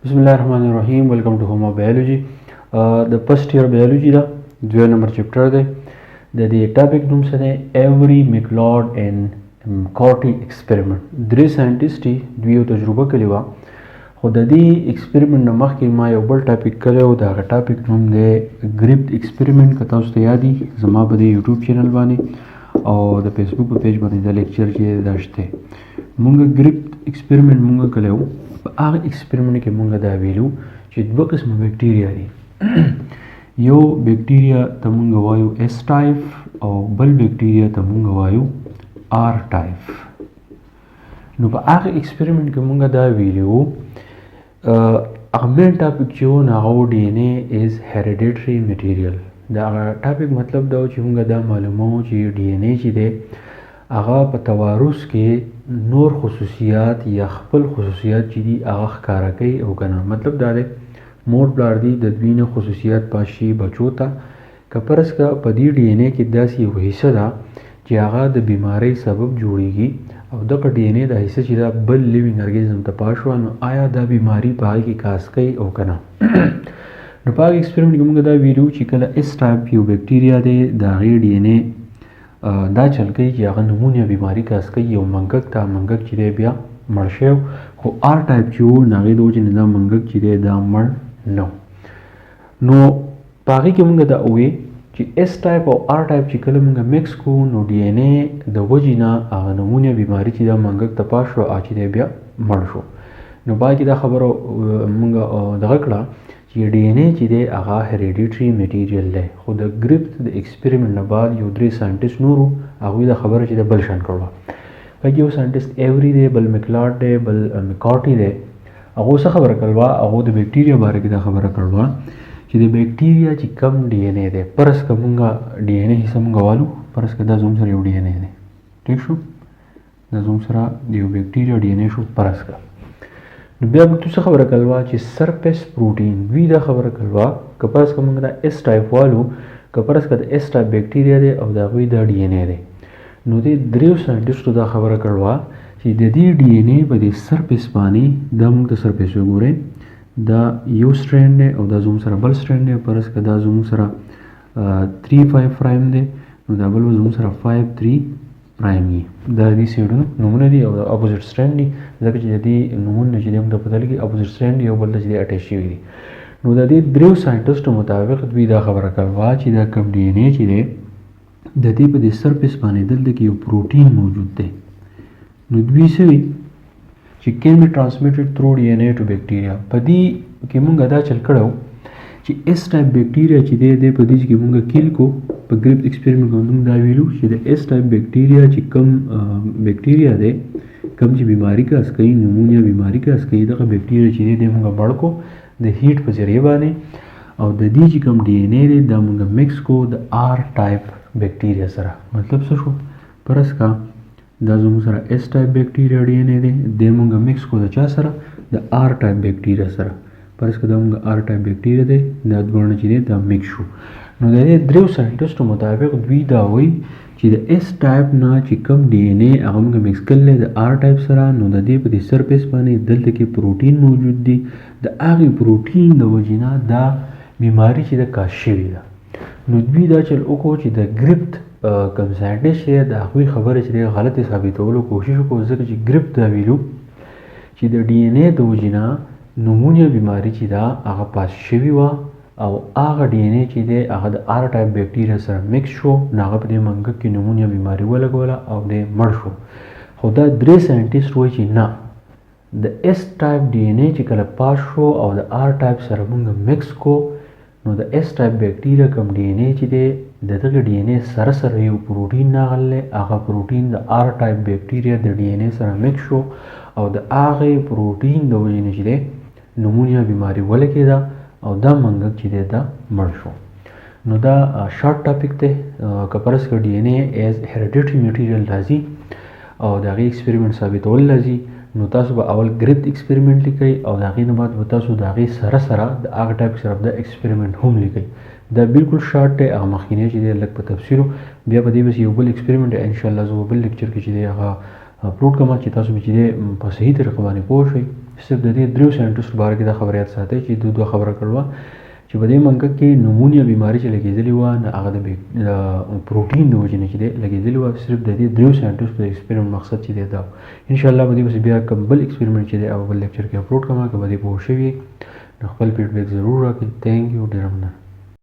Bismillahirrahmanirrahim. Welcome to Homa Biology. The first year biology da دوه نمبر چپټر دی. د دې ټاپک نوم څه دی؟ ایوری میکلارډ اینڈ کارټي ایکسپریمنټ. درې ساینټیسټ دوی یو تجربه کړې وه، خو د دې ایکسپریمنټ نه مخکې ما یو بل ټاپک کړی و. د هغه ټاپک نوم دی ګریفت ایکسپریمنټ. که تاسو ته یاد وي زما په دې یوټیوب چینل باندې او د فیسبوک په پیج باندې دا لیکچر چې دا شته. مونږ ګریفت ایکسپریمنټ مونږ کړی و. په هغه ایکسپریمنټ کې مونږ دا ویلو چې دوه قسمه بکټیریا دي. یو بکټیریا ته مونږ وایو اس ټایپ او بل بکټیریا ته مونږ وایو آر ټایپ. نو په هغه ایکسپریمنټ کې مونږ دا ویلو هغه مین ټاپک چې و نو هغه ډي ان اے از هیریډیټري میټیریل. دا هغه ټاپک مطلب دا و چې مونږ دا معلومو چې ډي ان اے چې دی هغه په توارث کې نور خصوصیات یا خپل خصوصیات چې دي هغه ښکاره کوي او که نه. مطلب دا دی مور پلار دی د دوی نه خصوصیات پاشي بچو ته. که فرض که په دې ډي ان اے کې داسې یو حصه ده چې هغه د بیمارۍ سبب جوړیږي او دغه ډي ان اے دا حصه چې دا بل لیوینګ ارګانیزم ته پاس شوه، نو آیا دا بیماري په هغې کې کاز کوي او که نه. نو په هغه ایکسپریمنټ کې موږ دا ویلو چې کله اس ټایپ یو بکټیریا دی د هغې ډي ان اے دا چل کوي چې هغه نمونیا بیماري کاز کوي یو منګک ته. منګک چې دی بیا مړ شوی، خو آر ټایپ چې و نو هغې د وجې نه دا منګک چې دی دا مړ نو. نو په هغې کې مونږ دا ووی چې اس ټایپ او آر ټایپ چې کله مونږ مکس کوو نو ډي ان اے د وجې نه هغه نمونیا بیماري چې دا منګک ته پاس شو چې دی بیا مړ شو. نو باید کې دا خبره مونږ دغه کړه چې ډي ان اے چې دی هغه هیریډیټري میټیریل دی. خو د ګریفت د ایکسپریمنټ نه بعد یو درې ساینټیسټ نورو هغوی دا خبره چې د بل شان کړله. پکې یو ساینټیسټ ایوری دی، بل میکلارډ دی، بل میکارټي دی. هغو څه خبره کړله؟ هغو د بکټیریا باره کې دا خبره کړله چې د بکټیریا چې کم ډي ان اے دی، فرض که مونږ ډي ان اے حصه مونږ والو، فرض که دا زموږ سره یو ډي ان اے دی، ټیک شو، دا زموږ سره د یو بکټیریا ډي ان اے شو فرض که. نو بیا موږ څه خبره کړله چې سرفیس پروټین دوی دا خبره کړله که فرض که مونږ دا اس ټایپ والو، که فرض که د اس ټایپ بکټیریا دی او د هغوی دا ډي ان اے دی، نو دې دریو ساینټیسټو دا خبره کړله چې د دې ډي ان اے په دې سرفیس باندې دا موږ ته سرفیس وګورئ، دا یو سټرینډ دی او دا زموږ سره بل سټرینډ دی. فرض که دا زموږ سره 3,5 پرایم دی نو دا بل به زموږ سره 5,3 پرایم وي. دا د دې سایډونو نومونه دي او د اپوزیټ سټرینډ دي، ځکه چې د دې نومونه چې دی موږ ته پته لګي اپوزیټ سټرینډ یو بل ته چې دی اټیچ شوي دي. نو د دې دریو ساینټیسټو مطابق دوی دا خبره کړله چې دا کوم ډي ان اے چې دی د دې په دې سرفیس باندې دلته کې یو پروټین موجود دی. نو دوی څه وي چې کین بی ټرانسمیټډ تھرو ډي ان اے ټو بکټیریا. په دې کې مونږ دا چل کړی چې اس ټایپ بکټیریا چې دی په دې کې مونږ کیل کو. په ګریفت ایکسپریمنټ کې مونږ دا ویلو چې د اس ټایپ بکټیریا چې کم بکټیریا دی کم چې بیماري کاز کوي، نمونیا بیماري کاز کوي، دغه بکټیریا چې دی مونږ مړ کو د هیټ په ذریعه باندې، او د دې چې کم ډي ان اے دی دا مونږ مکس کو د آر ټایپ بکټیریا سره. مطلب څه شو؟ فرض کا دا زموږ سره اس ټایپ بکټیریا ډي ان اے دی، دی مونږ مکس کو د چا سره؟ د آر ټایپ بکټیریا سره. فرض که دا مونږ آر ټایپ بکټیریا دی، دا دواړه چې دی دا مکس شو. نو د دې دریو ساینټیسټو مطابق دوی دا وایي چې د اس ټایپ نه چې کم ډي ان اے هغه مونږ مکس کړلی د آر ټایپ سره، نو د دې په دې سرفیس باندې دلته کې پروټین موجود دی. د هغې پروټین د وجې نه دا بیماري چې ده کاز شوې ده. نو دوی دا چل وکړو چې د ګریفت کوم ساینټیسټ دی د هغوی خبره چې دی غلطې ثابتولو کوشش وکړو، ځکه چې ګریفت دا ویلو چې د ډي ان اے د وجې نه نمونیا بیماري چې ده هغه پاس شوې وه او هغه ډي ان اے چې دی هغه د آر ټایپ بکټیریا سره مکس شو، نو هغه په دې منګک کې نمونیا بیماري ولګوله او دی مړ شو. خو دا درې ساینټیسټ وایي چې نه، د اس ټایپ ډي ان اے چې کله پاس شو او د آر ټایپ سره موږ مکس کو، نو د اس ټایپ بکټیریا کوم ډي ان اے چې دی د دغه ډي ان اے سره سره یو پروټین راغلی، هغه پروټین د آر ټایپ بکټیریا د ډي ان اے سره مکس شو او د هغې پروټین د وجې نه چې دی نمونیا بیماري ولګېده او دا منګک چې دی دا مړ شو. نو دا شارټ ټاپک دی. که فرض که ډي ان اے ایز هیریډیټري میټیریل راځي او د هغې ایکسپریمنټ ثابتول راځي، نو تاسو به اول ګریفت ایکسپریمنټ لیکئ او د هغې نه بعد به تاسو د هغې سره سره د هغه ټایپ سره د ایکسپریمنټ هم لیکئ. دا بالکل شارټ دی. هغه مخکینی چې دی لږ په تفصیلو، بیا به دې بس یو بل ایکسپریمنټ انشاءالله زه به بل لیکچر کې چې دی هغه اپلوډ کوم چې تاسو به چې دی په صحیح طریقه باندې پوه شئ. صرف د دې دریو ساينټسټو باره کې دا خبره یاد ساتئ چې دوه خبره کړې چې په دې منګه کې نمونیا بیماری چې لګېدلې وه هغه د پروټین د وجې نه چې دی لګېدلې وه صرف د دې دریو ساينټسټو د ایکسپریمنټ مقصد چې دی دا انشاءالله به دې پسې بیا کوم بل ایکسپریمنټ چې دی او بل لیکچر کې اپلوډ کوم که به دې پوه شوي نو خپل فیډبیک ضرور راکړئ. تھینک یو ډېره مننه.